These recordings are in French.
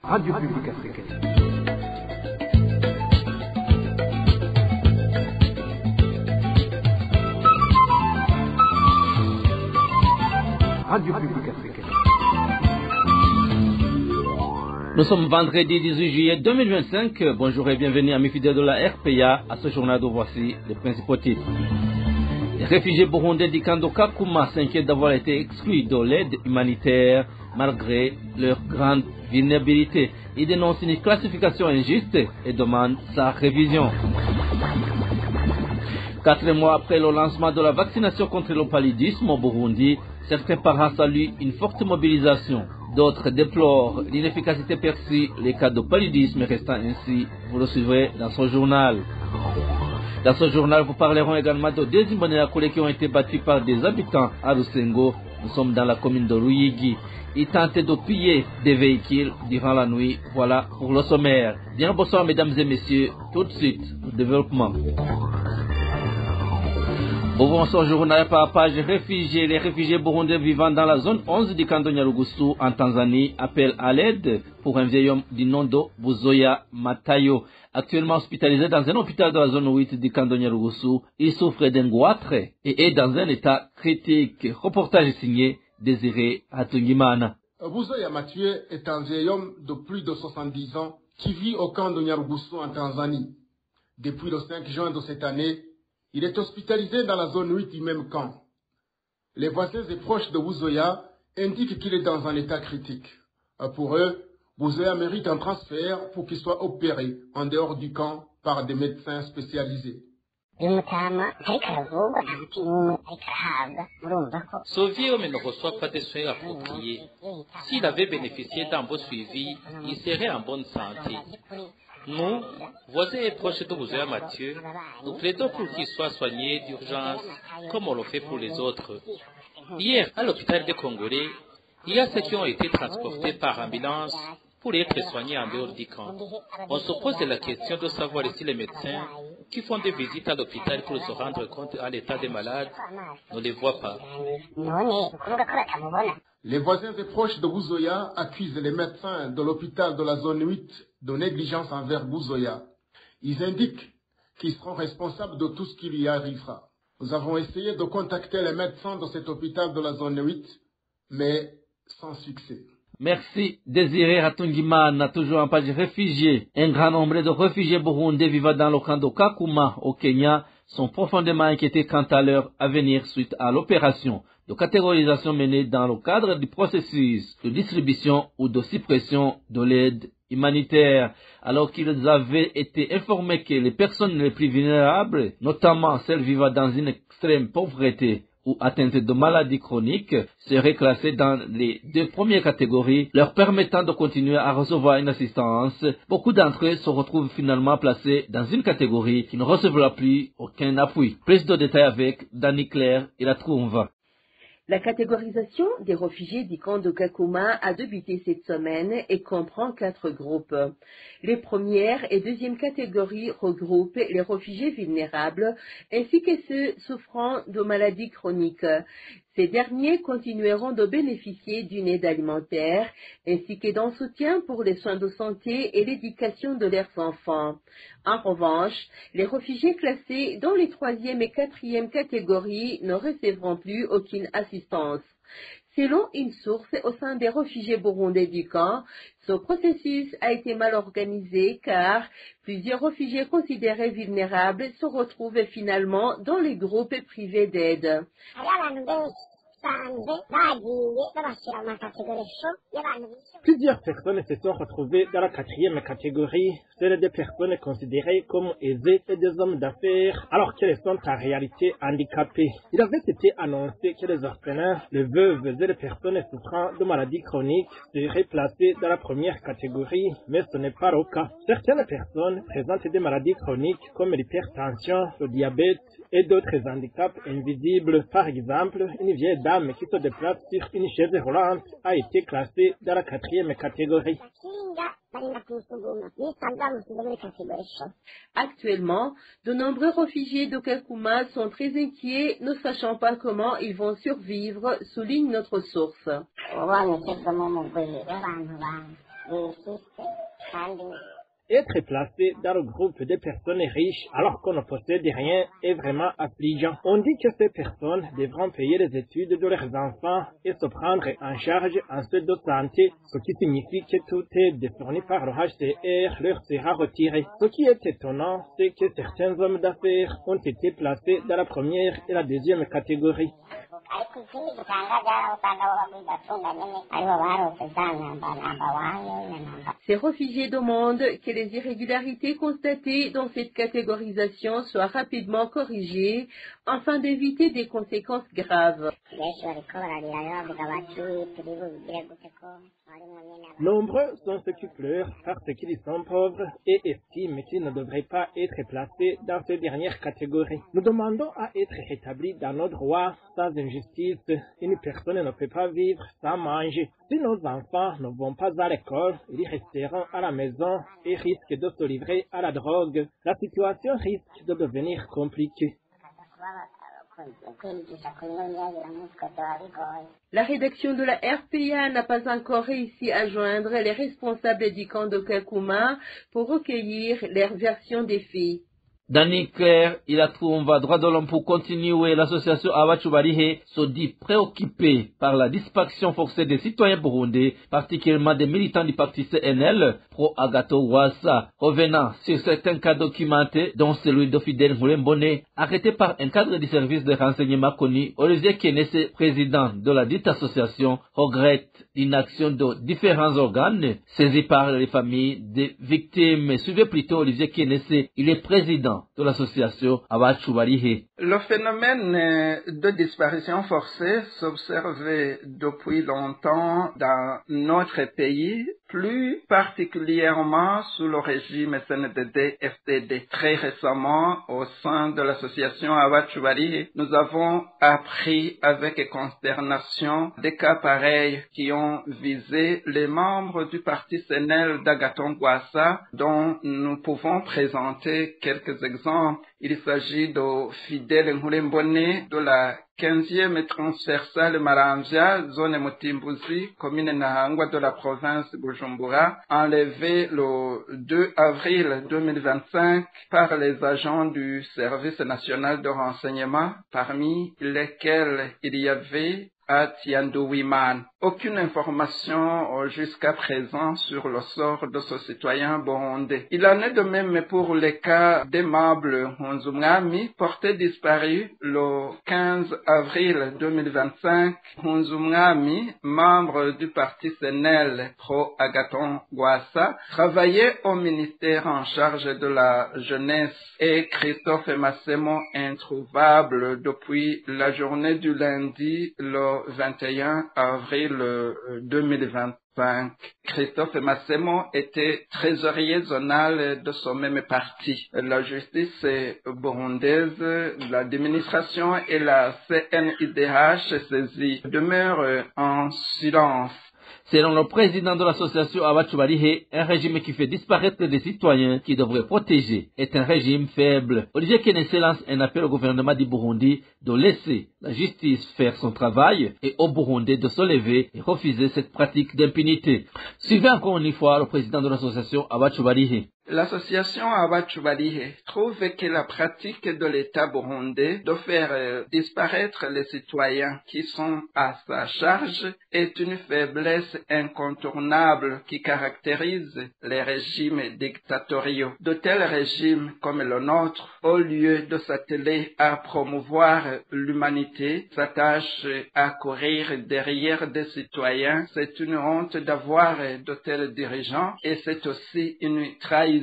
Radio Publique Africaine. Radio Publique Africaine. Nous sommes vendredi 18 juillet 2025. Bonjour et bienvenue amis fidèles de la RPA à ce journal dont voici les principaux titres. Les réfugiés burundais du camp de Kakuma s'inquiètent d'avoir été exclus de l'aide humanitaire malgré leur grande vulnérabilité. Ils dénoncent une classification injuste et demandent sa révision. 4 mois après le lancement de la vaccination contre le paludisme au Burundi, certains parents saluent une forte mobilisation. D'autres déplorent l'inefficacité perçue, les cas de paludisme restant ainsi. Vous le suivrez dans ce journal. Dans ce journal, vous parlerons également de 2 Imbonerakure qui ont été battus par des habitants à Rusengo. Nous sommes dans la commune de Ruyigi. Ils tentaient de piller des véhicules durant la nuit. Voilà pour le sommaire. Bien bonsoir mesdames et messieurs. Tout de suite, le développement. Ouvrons ce journal par page réfugiés. Les réfugiés burundais vivant dans la zone 11 du camp de Nyarugusu en Tanzanie appellent à l'aide pour un vieil homme du nom de Buzoya Matayo. Actuellement hospitalisé dans un hôpital de la zone 8 du camp de Nyarugusu, il souffre d'un goitre et est dans un état critique. Reportage signé Désiré Hatungimana. Buzoya Matayo est un vieil homme de plus de 70 ans qui vit au camp de Nyarugusu en Tanzanie. Depuis le 5 juin de cette année, il est hospitalisé dans la zone 8 du même camp. Les voisins et proches de Buzoya indiquent qu'il est dans un état critique. Pour eux, Buzoya mérite un transfert pour qu'il soit opéré en dehors du camp par des médecins spécialisés. Ce vieux homme ne reçoit pas de soins appropriés. S'il avait bénéficié d'un bon suivi, il serait en bonne santé. Nous, voisins et proches de Buzoya Matayo, nous plaidons pour qu'il soit soigné d'urgence, comme on le fait pour les autres. Hier, à l'hôpital de Congolais, il y a ceux qui ont été transportés par ambulance pour être soignés en dehors du camp. On se pose la question de savoir si les médecins qui font des visites à l'hôpital pour se rendre compte à l'état des malades ne les voient pas. Les voisins et proches de Buzoya accusent les médecins de l'hôpital de la zone 8 de négligence envers Buzoya. Ils indiquent qu'ils seront responsables de tout ce qui lui arrivera. Nous avons essayé de contacter les médecins de cet hôpital de la zone 8, mais sans succès. Merci Désiré Hatungimana, toujours en page réfugiés. Un grand nombre de réfugiés burundais vivant dans le camp de Kakuma au Kenya sont profondément inquiétés quant à leur avenir suite à l'opération de catégorisation menée dans le cadre du processus de distribution ou de suppression de l'aide humanitaire, alors qu'ils avaient été informés que les personnes les plus vulnérables, notamment celles vivant dans une extrême pauvreté ou atteintes de maladies chroniques, seraient classées dans les 2 premières catégories, leur permettant de continuer à recevoir une assistance. Beaucoup d'entre eux se retrouvent finalement placés dans une catégorie qui ne recevra plus aucun appui. Plus de détails avec Dani Claire et la trouve. La catégorisation des réfugiés du camp de Kakuma a débuté cette semaine et comprend 4 groupes. Les premières et deuxièmes catégories regroupent les réfugiés vulnérables ainsi que ceux souffrant de maladies chroniques. Ces derniers continueront de bénéficier d'une aide alimentaire ainsi que d'un soutien pour les soins de santé et l'éducation de leurs enfants. En revanche, les réfugiés classés dans les 3e et 4e catégories ne recevront plus aucune assistance. Selon une source au sein des réfugiés burundais du camp, ce processus a été mal organisé car plusieurs réfugiés considérés vulnérables se retrouvent finalement dans les groupes privés d'aide. Plusieurs personnes se sont retrouvées dans la 4e catégorie, celle des personnes considérées comme aisées et des hommes d'affaires, alors qu'elles sont en réalité handicapées. Il avait été annoncé que les orphelins, les veuves et les personnes souffrant de maladies chroniques seraient placées dans la 1re catégorie, mais ce n'est pas le cas. Certaines personnes présentent des maladies chroniques comme l'hypertension, le diabète et d'autres handicaps invisibles. Par exemple, une vieille dame qui se déplace sur une chaise roulante a été classée dans la 4e catégorie. Actuellement, de nombreux réfugiés de Kakuma sont très inquiets, ne sachant pas comment ils vont survivre, souligne notre source. Être placé dans le groupe de personnes riches alors qu'on ne possède rien est vraiment affligeant. On dit que ces personnes devront payer les études de leurs enfants et se prendre en charge en soins de santé, ce qui signifie que tout aide fourni par le HCR leur sera retiré. Ce qui est étonnant, c'est que certains hommes d'affaires ont été placés dans la première et la deuxième catégorie. Ces réfugiés demandent que les irrégularités constatées dans cette catégorisation soient rapidement corrigées afin d'éviter des conséquences graves. Nombreux sont ceux qui pleurent parce qu'ils sont pauvres et estiment qu'ils ne devraient pas être placés dans cette dernière catégorie. Nous demandons à être rétablis dans nos droits sans injustice. Une personne ne peut pas vivre sans manger. Si nos enfants ne vont pas à l'école, ils resteront à la maison et risquent de se livrer à la drogue. La situation risque de devenir compliquée. La rédaction de la RPA n'a pas encore réussi à joindre les responsables du camp de Kakuma pour recueillir leur version des faits. Dans Niger, il a trouvé droit de l'homme pour continuer. L'association Awachu Barihe se dit préoccupée par la disparition forcée des citoyens burundais, particulièrement des militants du parti CNL, pro-Agato Rwasa, revenant sur certains cas documentés, dont celui de Fidel Moulembone, arrêté par un cadre du service de renseignement connu. Olivier Kenesse, président de la dite association, regrette l'inaction de différents organes saisis par les familles des victimes. Suivez plutôt Olivier Kenesse, il est président de l'association Awachu Barihe. Le phénomène de disparition forcée s'observe depuis longtemps dans notre pays, plus particulièrement sous le régime CNDD-FDD. Très récemment, au sein de l'association Awachu Barihe, nous avons appris avec consternation des cas pareils qui ont visé les membres du parti CNL d'Agathon Rwasa, dont nous pouvons présenter quelques exemples. Il s'agit de Fidel Moulembone de la 15e transversale Maramvia, zone Mutimbuzi, commune Nahangwa de la province Bujumbura, enlevé le 2 avril 2025 par les agents du service national de renseignement, parmi lesquels il y avait Atiandouiman. Aucune information jusqu'à présent sur le sort de ce citoyen burundais. Il en est de même pour les cas d'Aimable Hunzumwami, porté disparu le 15 avril 2025. Hunzumwami, membre du parti CNL pro-Agathon Rwasa, travaillait au ministère en charge de la jeunesse, et Christophe Massemo, introuvable depuis la journée du lundi, le 21 avril 2025. Christophe Massemo était trésorier zonal de son même parti. La justice burundaise, l'administration et la CNIDH saisie demeurent en silence. Selon le président de l'association Awachu Barihe, un régime qui fait disparaître des citoyens qui devrait protéger est un régime faible. Olivier Kenesse lance un appel au gouvernement du Burundi de laisser la justice faire son travail et au Burundi de se lever et refuser cette pratique d'impunité. Suivez encore une fois le président de l'association Awachu Barihe. L'association Awachu Barihe trouve que la pratique de l'État burundais de faire disparaître les citoyens qui sont à sa charge est une faiblesse incontournable qui caractérise les régimes dictatoriaux. De tels régimes comme le nôtre, au lieu de s'atteler à promouvoir l'humanité, s'attachent à courir derrière des citoyens. C'est une honte d'avoir de tels dirigeants et c'est aussi une trahison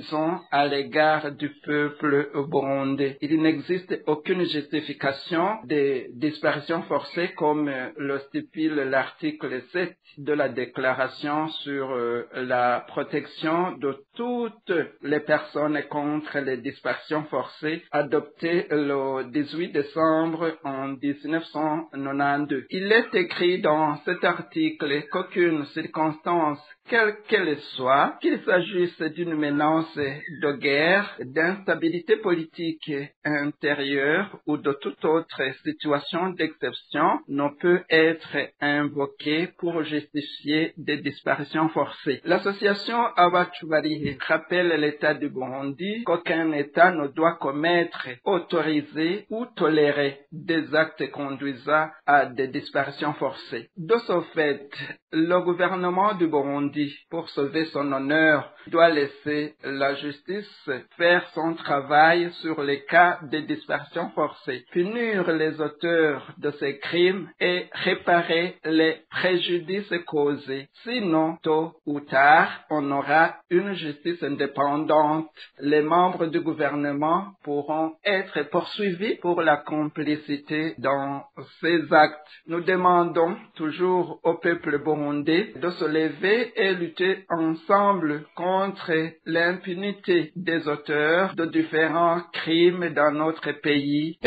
à l'égard du peuple burundais. Il n'existe aucune justification des disparitions forcées comme le stipule l'article 7 de la déclaration sur la protection de toutes les personnes contre les disparitions forcées adoptée le 18 décembre en 1992. Il est écrit dans cet article qu'aucune circonstance quelle qu'elle soit, qu'il s'agisse d'une menace de guerre, d'instabilité politique intérieure ou de toute autre situation d'exception, ne peut être invoquée pour justifier des disparitions forcées. L'association Abachubari rappelle l'État du Burundi qu'aucun État ne doit commettre, autoriser ou tolérer des actes conduisant à des disparitions forcées. De ce fait, le gouvernement du Burundi, pour sauver son honneur, doit laisser la justice faire son travail sur les cas de disparition forcée, punir les auteurs de ces crimes et réparer les préjudices causés. Sinon, tôt ou tard, on aura une justice indépendante. Les membres du gouvernement pourront être poursuivis pour la complicité dans ces actes. Nous demandons toujours au peuple burundais de se lever et lutter ensemble contre l'impunité des auteurs de différents crimes dans notre pays.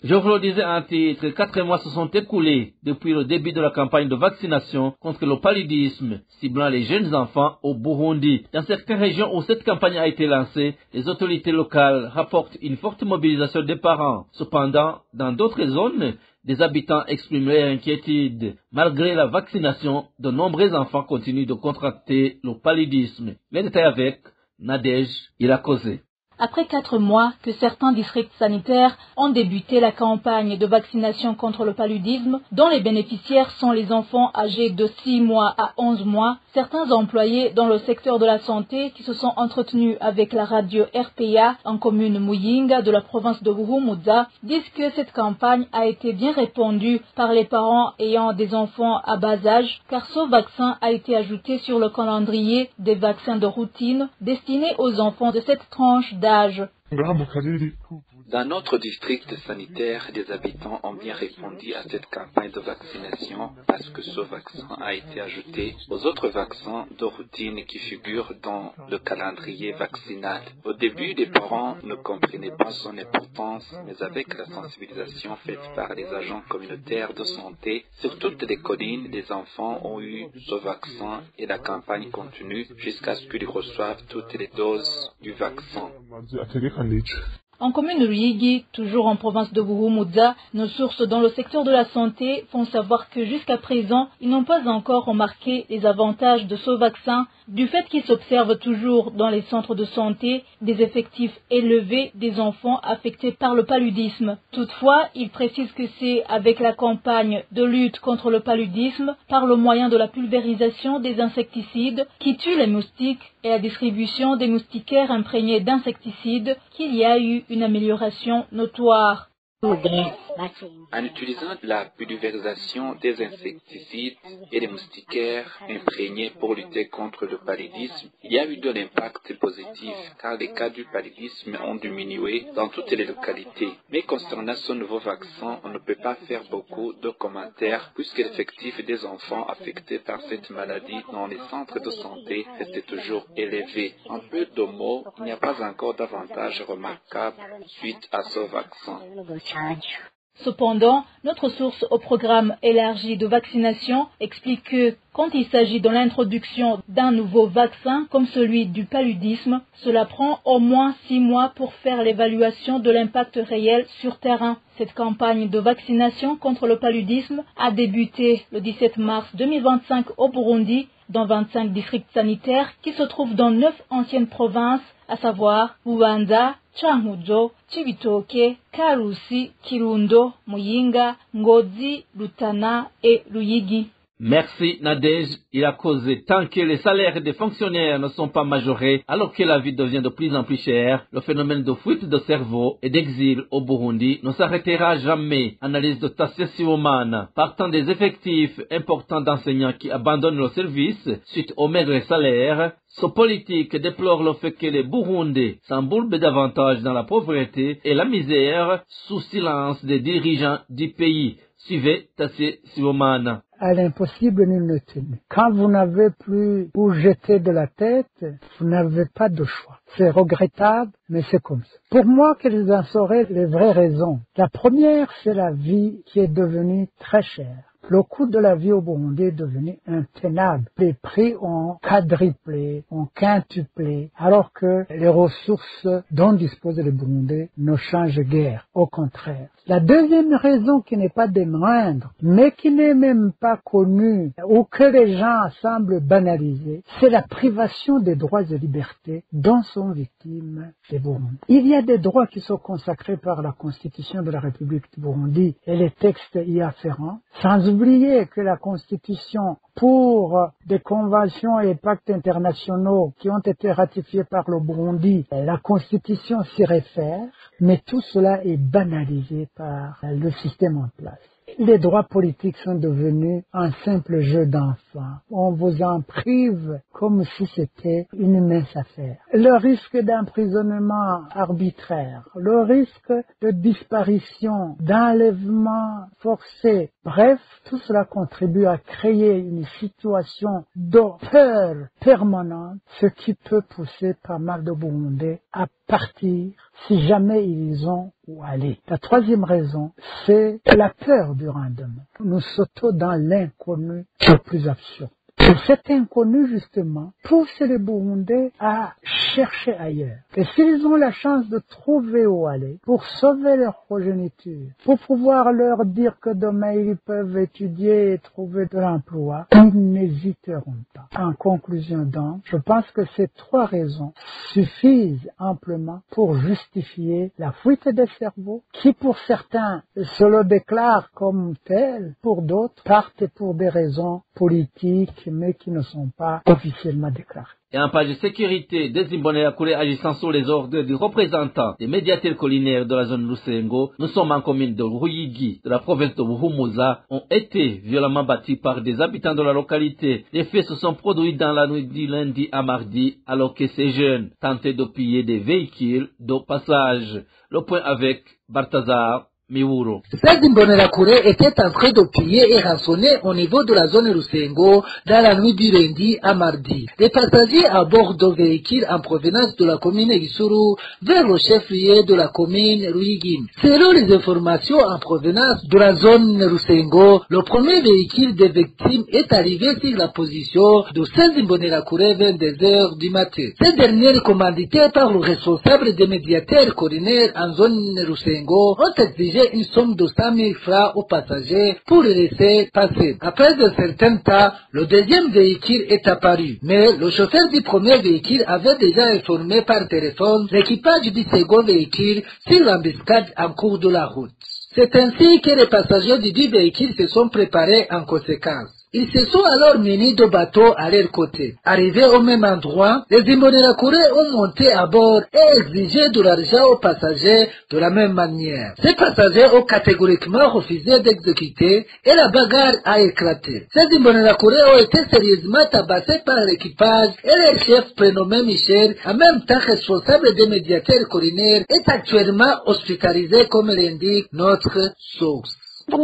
Je vous le disais en titre, 4 mois se sont écoulés depuis le début de la campagne de vaccination contre le paludisme, ciblant les jeunes enfants au Burundi. Dans certaines régions où cette campagne a été lancée, les autorités locales rapportent une forte mobilisation des parents. Cependant, dans d'autres zones, des habitants expriment leur inquiétude. Malgré la vaccination, de nombreux enfants continuent de contracter le paludisme. Les détails avec Nadège Irakoze. Après 4 mois que certains districts sanitaires ont débuté la campagne de vaccination contre le paludisme, dont les bénéficiaires sont les enfants âgés de 6 mois à 11 mois, certains employés dans le secteur de la santé qui se sont entretenus avec la radio RPA en commune Muyinga de la province de Buhumuza disent que cette campagne a été bien répondue par les parents ayant des enfants à bas âge, car ce vaccin a été ajouté sur le calendrier des vaccins de routine destinés aux enfants de cette tranche d'âge. Dans notre district sanitaire, les habitants ont bien répondu à cette campagne de vaccination parce que ce vaccin a été ajouté aux autres vaccins de routine qui figurent dans le calendrier vaccinal. Au début, les parents ne comprenaient pas son importance, mais avec la sensibilisation faite par les agents communautaires de santé, sur toutes les collines, les enfants ont eu ce vaccin et la campagne continue jusqu'à ce qu'ils reçoivent toutes les doses du vaccin. En commune Ruyigi, toujours en province de Buhumuza, nos sources dans le secteur de la santé font savoir que jusqu'à présent, ils n'ont pas encore remarqué les avantages de ce vaccin du fait qu'il s'observe toujours dans les centres de santé des effectifs élevés des enfants affectés par le paludisme. Toutefois, ils précisent que c'est avec la campagne de lutte contre le paludisme par le moyen de la pulvérisation des insecticides qui tuent les moustiques et la distribution des moustiquaires imprégnés d'insecticides qu'il y a eu une amélioration notoire. En utilisant la pulvérisation des insecticides et des moustiquaires imprégnés pour lutter contre le paludisme, il y a eu de l'impact positif car les cas du paludisme ont diminué dans toutes les localités. Mais concernant ce nouveau vaccin, on ne peut pas faire beaucoup de commentaires puisque l'effectif des enfants affectés par cette maladie dans les centres de santé reste toujours élevé. En peu de mots, il n'y a pas encore d'avantages remarquables suite à ce vaccin. Cependant, notre source au programme élargi de vaccination explique que quand il s'agit de l'introduction d'un nouveau vaccin comme celui du paludisme, cela prend au moins 6 mois pour faire l'évaluation de l'impact réel sur terrain. Cette campagne de vaccination contre le paludisme a débuté le 17 mars 2025 au Burundi dans 25 districts sanitaires qui se trouvent dans 9 anciennes provinces, à savoir Bubanza, Cankuzo, Cibitoke, Karusi, Kirundo, Muyinga, Ngozi, Rutana et Ruyigi. Merci Nadège Irakoze. Tant que les salaires des fonctionnaires ne sont pas majorés, alors que la vie devient de plus en plus chère, le phénomène de fuite de cerveau et d'exil au Burundi ne s'arrêtera jamais. Analyse de Tassia Siwomana. Partant des effectifs importants d'enseignants qui abandonnent le service suite aux maigres salaires, ce politique déplore le fait que les Burundais s'embourbent davantage dans la pauvreté et la misère sous silence des dirigeants du pays. Suivez Tassia Siwomana. À l'impossible, nul ne tenu. Quand vous n'avez plus où jeter de la tête, vous n'avez pas de choix. C'est regrettable, mais c'est comme ça. Pour moi, quelles en seraient les vraies raisons? La première, c'est la vie qui est devenue très chère. le coût de la vie au Burundi est devenu intenable. Les prix ont quadruplé, ont quintuplé, alors que les ressources dont dispose le Burundi ne changent guère, au contraire. La deuxième raison qui n'est pas des moindres, mais qui n'est même pas connue, ou que les gens semblent banaliser, c'est la privation des droits et libertés dont sont victimes les Burundais. Il y a des droits qui sont consacrés par la Constitution de la République du Burundi et les textes y afférents, sans oublier que la Constitution, pour des conventions et pactes internationaux qui ont été ratifiés par le Burundi, la Constitution s'y réfère, mais tout cela est banalisé par le système en place. Les droits politiques sont devenus un simple jeu d'enfant. On vous en prive comme si c'était une mince affaire. Le risque d'emprisonnement arbitraire, le risque de disparition, d'enlèvement forcé, bref, tout cela contribue à créer une situation de peur permanente, ce qui peut pousser pas mal de Burundais à partir si jamais ils ont où aller. La troisième raison, c'est la peur du rendement. Nous sautons dans l'inconnu le plus absurde. Et cet inconnu, justement, pousse les Burundais à chercher ailleurs. Et s'ils ont la chance de trouver où aller pour sauver leur progéniture, pour pouvoir leur dire que demain ils peuvent étudier et trouver de l'emploi, ils n'hésiteront pas. En conclusion donc, je pense que ces trois raisons suffisent amplement pour justifier la fuite des cerveaux, qui pour certains se le déclarent comme tel, pour d'autres partent pour des raisons politiques, mais qui ne sont pas officiellement déclarées. Et en page de sécurité, des Imbonerakure agissant sur les ordres du représentant des médiateurs collinaires de la zone Lusengo, nous sommes en commune de Ruyigi, de la province de Buhumuza, ont été violemment battus par des habitants de la localité. Les faits se sont produits dans la nuit du lundi à mardi, alors que ces jeunes tentaient de piller des véhicules de passage. Le point avec Bartazar Miwuro. Ces Imbonerakure étaient en train de piller et rançonner au niveau de la zone Rusengo dans la nuit du lundi à mardi. Les passagers à bord de véhicules en provenance de la commune Isuru vers le chef-lieu de la commune Ruyigi. Selon les informations en provenance de la zone Rusengo, le premier véhicule des victimes est arrivé sur la position de ces Imbonerakure vers 2 heures du matin. Ces derniers, commandités par le responsable des médiateurs collinaires en zone Rusengo, ont exigé une somme de 100 000 francs aux passagers pour les laisser passer. Après un certain temps, le deuxième véhicule est apparu, mais le chauffeur du premier véhicule avait déjà informé par téléphone l'équipage du second véhicule sur l'embuscade en cours de la route. C'est ainsi que les passagers du 2 véhicules se sont préparés en conséquence. Ils se sont alors munis de bateaux à leur côté. Arrivés au même endroit, les Imbonerakure ont monté à bord et exigé de l'argent aux passagers de la même manière. Ces passagers ont catégoriquement refusé d'exécuter et la bagarre a éclaté. Ces Imbonerakure ont été sérieusement tabassés par l'équipage et leur chef prénommé Michel, en même temps responsable des médiateurs collinaires, est actuellement hospitalisé comme l'indique notre source. Les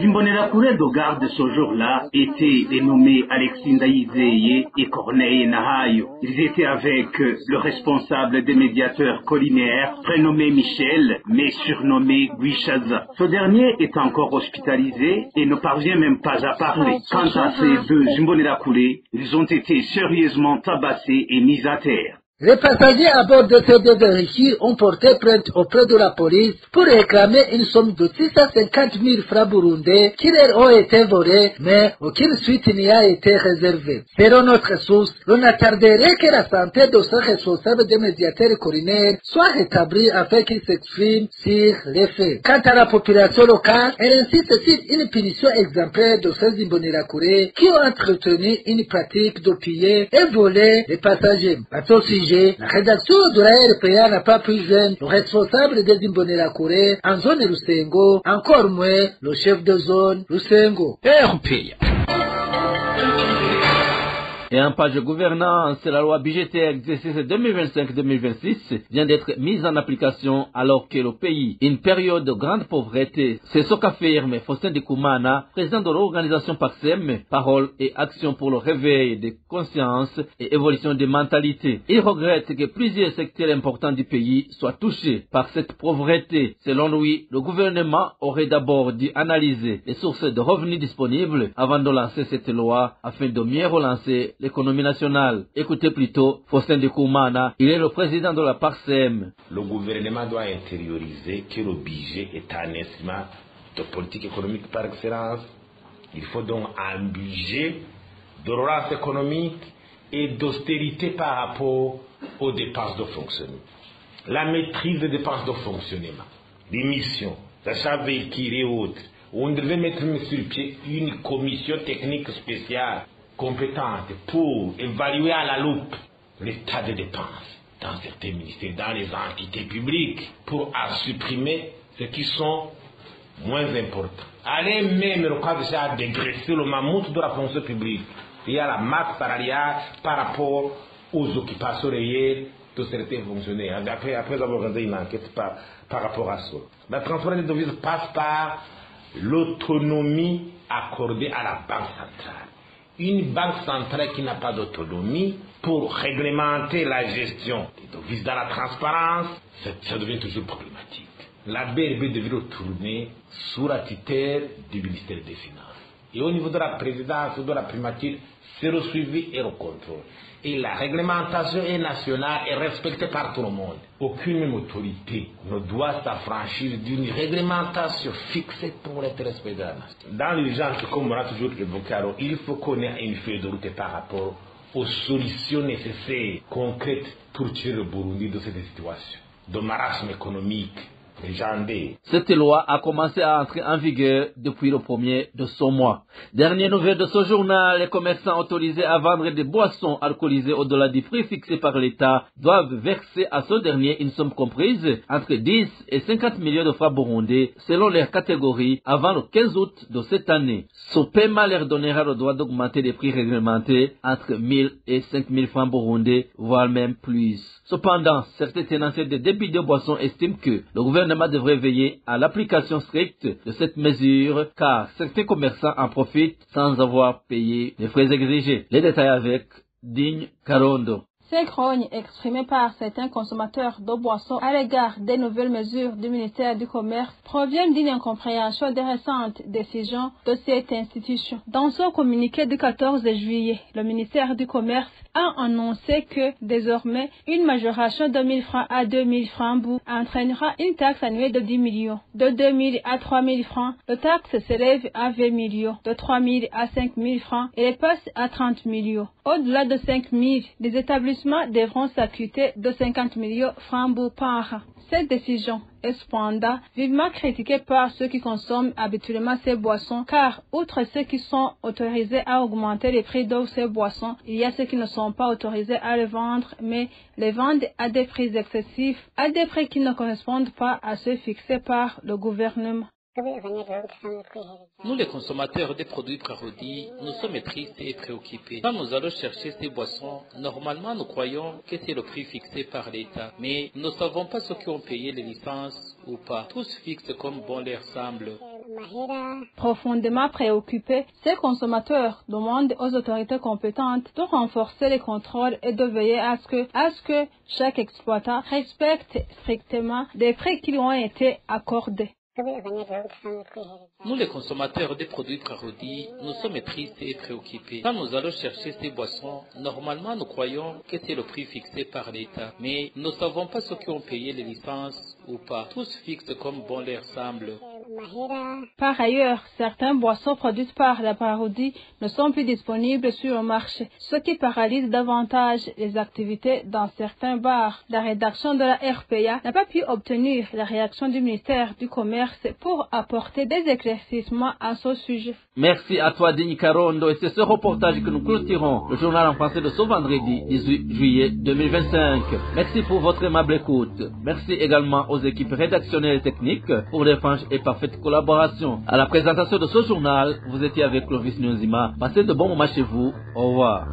Imbonerakure de garde ce jour-là étaient dénommés Alexis Ndaïzeye et Corneille Nahayo. Ils étaient avec le responsable des médiateurs collinaires, prénommé Michel, mais surnommé Guishaza. Ce dernier est encore hospitalisé et ne parvient même pas à parler. Quant à ces 2 Imbonerakure, ils ont été sérieusement tabassés et mis à terre. Les passagers à bord de ces 2 véhicules ont porté plainte auprès de la police pour réclamer une somme de 650 000 francs burundais qui leur ont été volés, mais aucune suite n'y a été réservée. Selon notre source, l'on attenderait que la santé de ce responsable des médiateurs collinaires soit rétablie afin qu'il s'exprime sur les faits. Quant à la population locale, elle insiste sur une punition exemplaire de ces Imbonerakure qui ont entretenu une pratique de piller et voler les passagers. À ce sujet, la rédaction de la RPA n'a pas pu joindre le responsable des Imbonerakure en zone Rusengo, encore moins le chef de zone Rusengo. RPA. Et en page gouvernance, la loi budgétaire exercice 2025-2026 vient d'être mise en application alors que le pays, une période de grande pauvreté, c'est ce qu'affirme Faustin Ndikoumana, président de l'organisation PACSEM, Parole et Action pour le réveil des consciences et évolution des mentalités. Il regrette que plusieurs secteurs importants du pays soient touchés par cette pauvreté. Selon lui, le gouvernement aurait d'abord dû analyser les sources de revenus disponibles avant de lancer cette loi afin de mieux relancer l'économie nationale. Écoutez plutôt Faustin Ndikoumana, il est le président de la PACSEM. Le gouvernement doit intérioriser que le budget est un instrument de politique économique par excellence. Il faut donc un budget de relance économique et d'austérité par rapport aux dépenses de fonctionnement. La maîtrise des dépenses de fonctionnement, des missions, d'achat véhicules et autres. On devait mettre sur pied une commission technique spéciale compétente pour évaluer à la loupe l'état des dépenses dans certains ministères, dans les entités publiques, pour supprimer ce qui sont moins importants. Aller même le cas déjà dégraisser le mammouth de la fonction publique. Il y a la masse salariale par rapport aux occupations réelles de certains fonctionnaires. Après avoir regardé une enquête par rapport à ça. La transparence des devises passe par l'autonomie accordée à la Banque centrale. Une banque centrale qui n'a pas d'autonomie pour réglementer la gestion des devises dans la transparence, ça devient toujours problématique. La BRB devrait retourner sous la tutelle du ministère des Finances. Et au niveau de la présidence ou de la primature, c'est le suivi et le contrôle. Et la réglementation est nationale et respectée par tout le monde. Aucune même autorité ne doit s'affranchir d'une réglementation fixée pour les respect de la nation. Dans l'urgence, comme on a toujours évoqué, il faut qu'on ait une feuille de route par rapport aux solutions nécessaires, concrètes pour tirer le Burundi de cette situation de marasme économique. Cette loi a commencé à entrer en vigueur depuis le 1er de ce mois. Dernière nouvelle de ce journal, les commerçants autorisés à vendre des boissons alcoolisées au-delà du prix fixé par l'État doivent verser à ce dernier une somme comprise entre 10 et 50 millions de francs burundais selon leur catégorie avant le 15 août de cette année. Ce paiement leur donnera le droit d'augmenter les prix réglementés entre 1000 et 5000 francs burundais, voire même plus. Cependant, certains tenanciers de débit de boissons estiment que le gouvernement devrait veiller à l'application stricte de cette mesure car certains commerçants en profitent sans avoir payé les frais exigés. Les détails avec Digne Karondo. Ces grognes exprimées par certains consommateurs de boissons à l'égard des nouvelles mesures du ministère du Commerce proviennent d'une incompréhension des récentes décisions de cette institution. Dans son communiqué du 14 juillet, le ministère du Commerce a annoncé que désormais une majoration de 1000 francs à 2000 francs entraînera une taxe annuelle de 10 millions. De 2000 à 3000 francs, le taxe s'élève à 20 millions. De 3000 à 5000 francs, elle passe à 30 millions. Au-delà de 5000, les établissements devront s'acquitter de 50 millions francs par an. Cette décision est cependant vivement critiquée par ceux qui consomment habituellement ces boissons, car outre ceux qui sont autorisés à augmenter les prix de ces boissons, il y a ceux qui ne sont pas autorisés à les vendre, mais les vendent à des prix excessifs, à des prix qui ne correspondent pas à ceux fixés par le gouvernement. Nous, les consommateurs des produits parodis, nous sommes tristes et préoccupés. Quand nous allons chercher ces boissons, normalement nous croyons que c'est le prix fixé par l'État. Mais nous ne savons pas ceux qui ont payé les licences ou pas. Tous fixent comme bon leur semble. Profondément préoccupés, ces consommateurs demandent aux autorités compétentes de renforcer les contrôles et de veiller à ce que chaque exploitant respecte strictement les prix qui lui ont été accordés. Nous, les consommateurs des produits parodis, nous sommes tristes et préoccupés. Quand nous allons chercher ces boissons, normalement nous croyons que c'est le prix fixé par l'État. Mais nous ne savons pas ceux qui ont payé les licences ou pas. Tous fixent comme bon leur semble. Par ailleurs, certaines boissons produites par la parodie ne sont plus disponibles sur le marché, ce qui paralyse davantage les activités dans certains bars. La rédaction de la RPA n'a pas pu obtenir la réaction du ministère du Commerce pour apporter des éclaircissements à ce sujet. Merci à toi, Digne Karondo, et c'est ce reportage que nous clôturons le journal en français de ce vendredi 18 juillet 2025. Merci pour votre aimable écoute. Merci également aux équipes rédactionnelles et techniques pour les franches et parfaite collaboration. À la présentation de ce journal, vous étiez avec Clovis Nyonzima. Passez de bons moments chez vous. Au revoir.